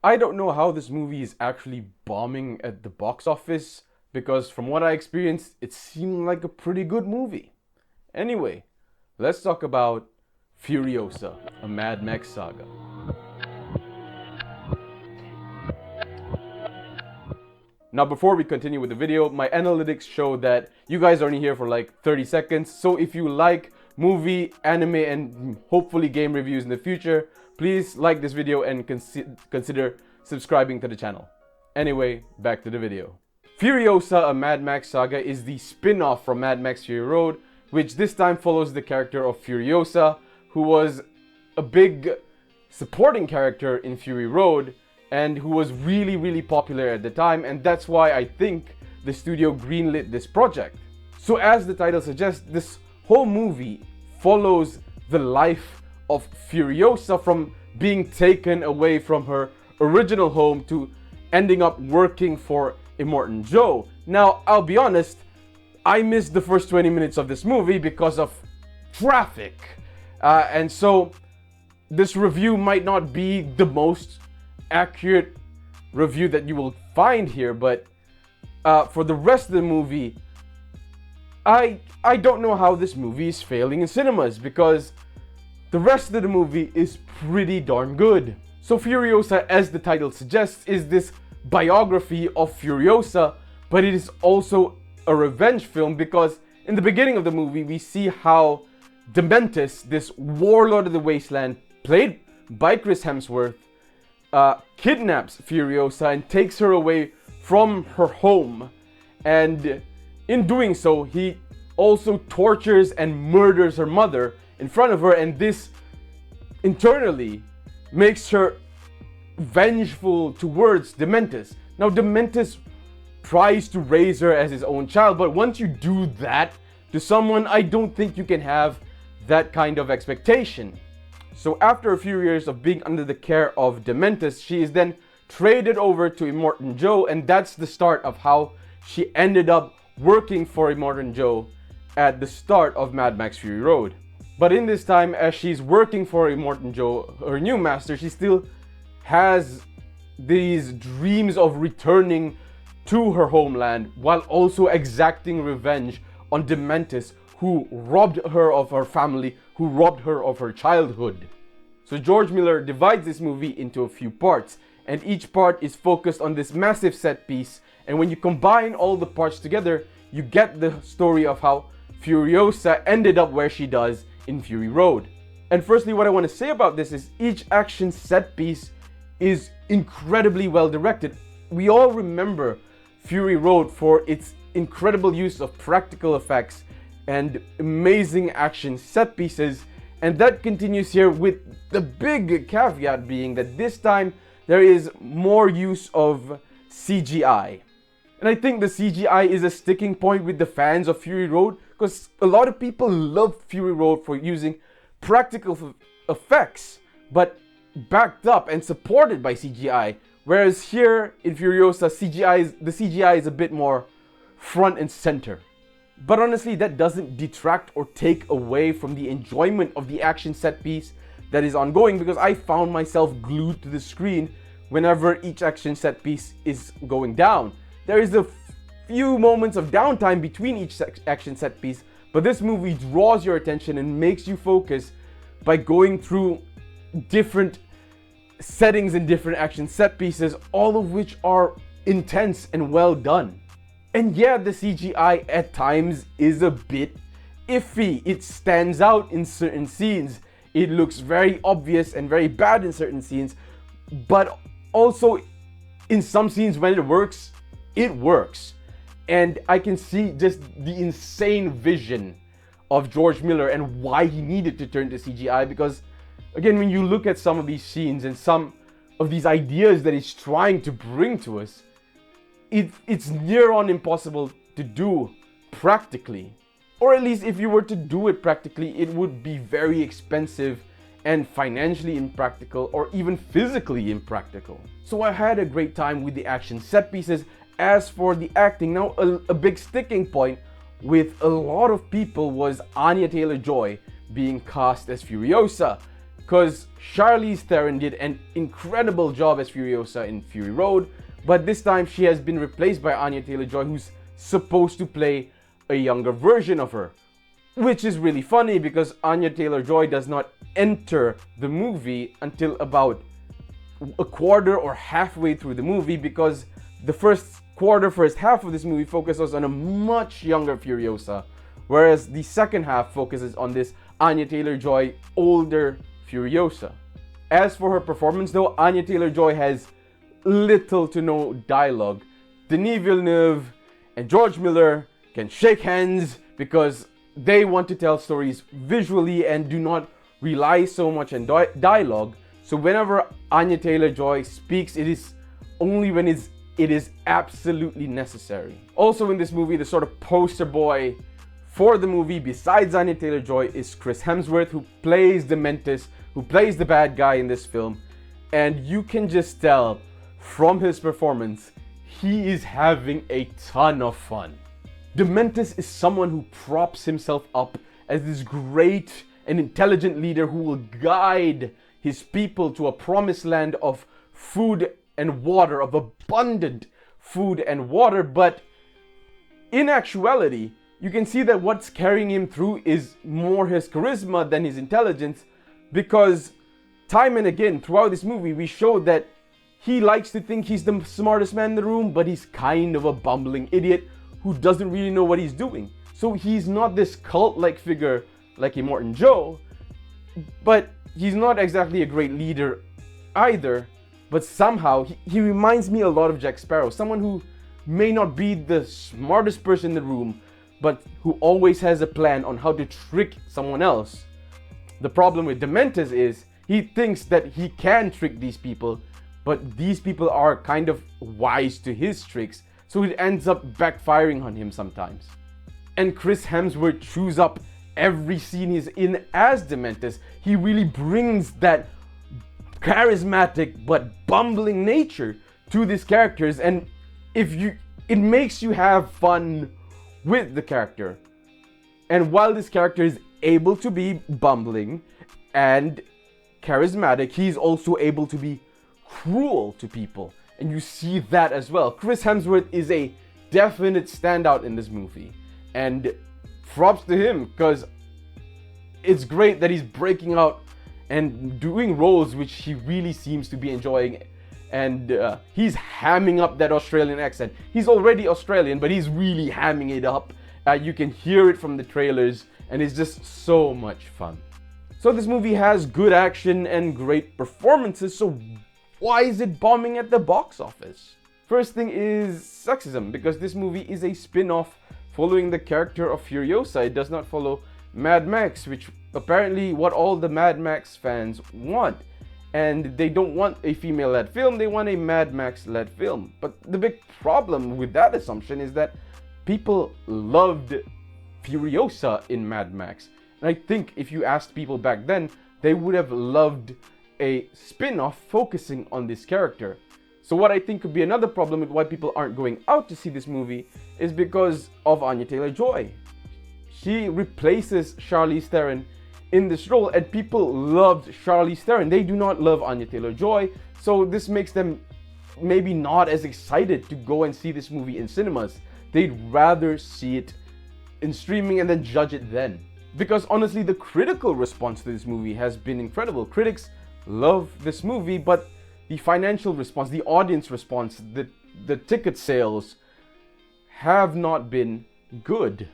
I don't know how this movie is actually bombing at the box office, because from what I experienced, it seemed like a pretty good movie. Anyway, let's talk about Furiosa, a Mad Max saga. Now, before we continue with the video, my analytics show that you guys are only here for like 30 seconds. So if you like movie, anime, and hopefully game reviews in the future, please like this video and consider subscribing to the channel. Anyway, back to the video. Furiosa, a Mad Max saga is the spin-off from Mad Max Fury Road, which this time follows the character of Furiosa, who was a big supporting character in Fury Road, and who was really popular at the time, and that's why I think the studio greenlit this project. So as the title suggests, this whole movie follows the life of Furiosa from being taken away from her original home to ending up working for Immortan Joe. Now, I'll be honest, I missed the first 20 minutes of this movie because of traffic. And so this review might not be the most accurate review that you will find here, but for the rest of the movie, I don't know how this movie is failing in cinemas, because the rest of the movie is pretty darn good. So Furiosa, as the title suggests, is this biography of Furiosa, but it is also a revenge film, because in the beginning of the movie we see how Dementus, this warlord of the wasteland, played by Chris Hemsworth, kidnaps Furiosa and takes her away from her home, and in doing so he also tortures and murders her mother in front of her, and this internally makes her vengeful towards Dementus. Now Dementus tries to raise her as his own child, but once you do that to someone, I don't think you can have that kind of expectation. So after a few years of being under the care of Dementus, she is then traded over to Immortan Joe, and that's the start of how she ended up working for Immortan Joe at the start of Mad Max Fury Road. But in this time, as she's working for Immortan Joe, her new master, she still has these dreams of returning to her homeland while also exacting revenge on Dementus, who robbed her of her family, who robbed her of her childhood. So George Miller divides this movie into a few parts, and each part is focused on this massive set piece, and when you combine all the parts together, you get the story of how Furiosa ended up where she does in Fury Road. And firstly, what I want to say about this is each action set piece is incredibly well directed. We all remember Fury Road for its incredible use of practical effects and amazing action set pieces, and that continues here, with the big caveat being that this time there is more use of CGI. And I think the CGI is a sticking point with the fans of Fury Road, because a lot of people love Fury Road for using practical effects but backed up and supported by CGI, whereas here in Furiosa, the CGI is a bit more front and center. But honestly, that doesn't detract or take away from the enjoyment of the action set piece that is ongoing, because I found myself glued to the screen whenever each action set piece is going down. There is a few moments of downtime between each action set piece, but this movie draws your attention and makes you focus by going through different settings and different action set pieces, all of which are intense and well done. And yeah, the CGI at times is a bit iffy. It stands out in certain scenes. It looks very obvious and very bad in certain scenes, but also in some scenes when it works, it works. And I can see just the insane vision of George Miller and why he needed to turn to CGI, because again, when you look at some of these scenes and some of these ideas that he's trying to bring to us, it's near on impossible to do practically. Or at least if you were to do it practically, it would be very expensive and financially impractical, or even physically impractical. So I had a great time with the action set pieces. As for the acting, now a big sticking point with a lot of people was Anya Taylor-Joy being cast as Furiosa. because Charlize Theron did an incredible job as Furiosa in Fury Road, but this time she has been replaced by Anya Taylor-Joy, who's supposed to play a younger version of her. Which is really funny because Anya Taylor-Joy does not enter the movie until about a quarter or halfway through the movie, because the first half of this movie focuses on a much younger Furiosa, whereas the second half focuses on this Anya Taylor-Joy older Furiosa. As for her performance though, Anya Taylor-Joy has little to no dialogue. Denis Villeneuve and George Miller can shake hands because they want to tell stories visually and do not rely so much on dialogue. So whenever Anya Taylor-Joy speaks, it is only when it is absolutely necessary. Also in this movie, the sort of poster boy for the movie besides Anya Taylor-Joy is Chris Hemsworth, who plays the Mantis, who plays the bad guy in this film. And you can just tell from his performance, he is having a ton of fun. The Mantis is someone who props himself up as this great and intelligent leader who will guide his people to a promised land of food and water, of abundant food and water. But in actuality, you can see that what's carrying him through is more his charisma than his intelligence, because time and again throughout this movie we show that he likes to think he's the smartest man in the room, but he's kind of a bumbling idiot who doesn't really know what he's doing. So he's not this cult-like figure like Immortan Joe, but he's not exactly a great leader either. But somehow he reminds me a lot of Jack Sparrow, someone who may not be the smartest person in the room, but who always has a plan on how to trick someone else. The problem with Dementis is he thinks that he can trick these people, but these people are kind of wise to his tricks, so it ends up backfiring on him sometimes. And Chris Hemsworth chews up every scene he's in as Dementis. He really brings that charismatic but bumbling nature to these characters, and it makes you have fun with the character. And while this character is able to be bumbling and charismatic, he's also able to be cruel to people, and you see that as well. Chris Hemsworth is a definite standout in this movie, and props to him, because it's great that he's breaking out and doing roles which he really seems to be enjoying. And he's hamming up that Australian accent. He's already Australian, but he's really hamming it up. You can hear it from the trailers, and it's just so much fun. So this movie has good action and great performances, so why is it bombing at the box office? First thing is sexism, because this movie is a spin-off following the character of Furiosa. It does not follow Mad Max, which apparently what all the Mad Max fans want. And they don't want a female-led film, they want a Mad Max-led film. But the big problem with that assumption is that people loved Furiosa in Mad Max. And I think if you asked people back then, they would have loved a spin-off focusing on this character. So what I think could be another problem with why people aren't going out to see this movie is because of Anya Taylor-Joy. She replaces Charlize Theron in this role, and people loved Charlize Theron. They do not love Anya Taylor-Joy, so this makes them maybe not as excited to go and see this movie in cinemas. They'd rather see it in streaming and then judge it then. Because honestly, the critical response to this movie has been incredible. Critics love this movie, but the financial response, the audience response, the ticket sales have not been good.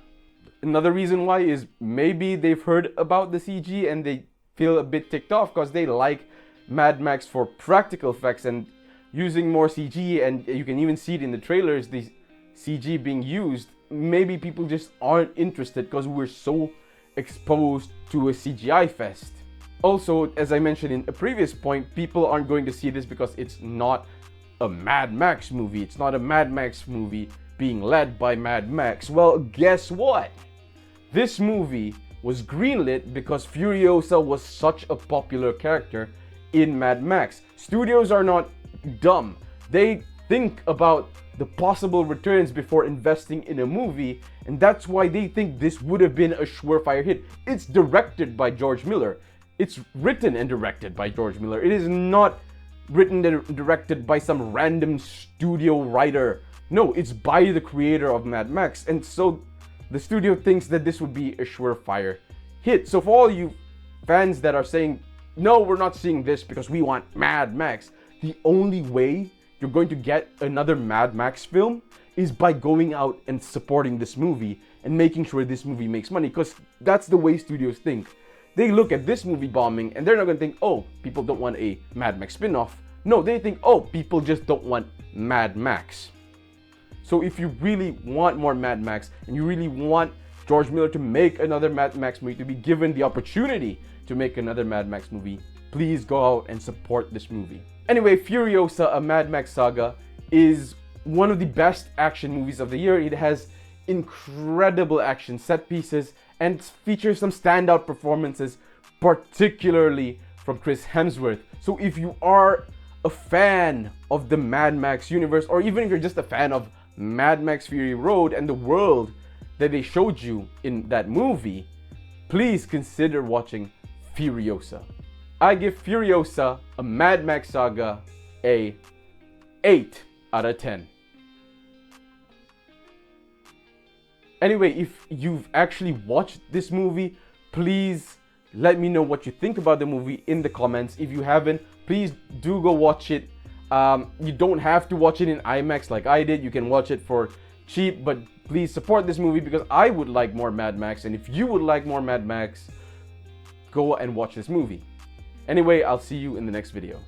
Another reason why is maybe they've heard about the CG and they feel a bit ticked off because they like Mad Max for practical effects and using more CG, and you can even see it in the trailers, the CG being used. Maybe people just aren't interested because we're so exposed to a CGI fest. Also, as I mentioned in a previous point, people aren't going to see this because it's not a Mad Max movie. It's not a Mad Max movie being led by Mad Max. Well, guess what? This movie was greenlit because Furiosa was such a popular character in Mad Max. Studios are not dumb. They think about the possible returns before investing in a movie, and that's why they think this would have been a surefire hit. It's directed by George Miller. It's written and directed by George Miller. It is not written and directed by some random studio writer. No, it's by the creator of Mad Max. And so the studio thinks that this would be a surefire hit. So for all you fans that are saying, no, we're not seeing this because we want Mad Max, the only way you're going to get another Mad Max film is by going out and supporting this movie and making sure this movie makes money, because that's the way studios think. They look at this movie bombing and they're not going to think, oh, people don't want a Mad Max spin-off. No, they think, oh, people just don't want Mad Max. So if you really want more Mad Max and you really want George Miller to make another Mad Max movie, to be given the opportunity to make another Mad Max movie, please go out and support this movie. Anyway, Furiosa, a Mad Max saga, is one of the best action movies of the year. It has incredible action set pieces and features some standout performances, particularly from Chris Hemsworth. So if you are a fan of the Mad Max universe, or even if you're just a fan of Mad Max Fury Road and the world that they showed you in that movie, please consider watching Furiosa. I give Furiosa, a Mad Max saga, a 8 out of 10. Anyway, if you've actually watched this movie, please let me know what you think about the movie in the comments. If you haven't, please do go watch it. You don't have to watch it in IMAX like I did. You can watch it for cheap, but please support this movie because I would like more Mad Max, and if you would like more Mad Max, go and watch this movie. Anyway, I'll see you in the next video.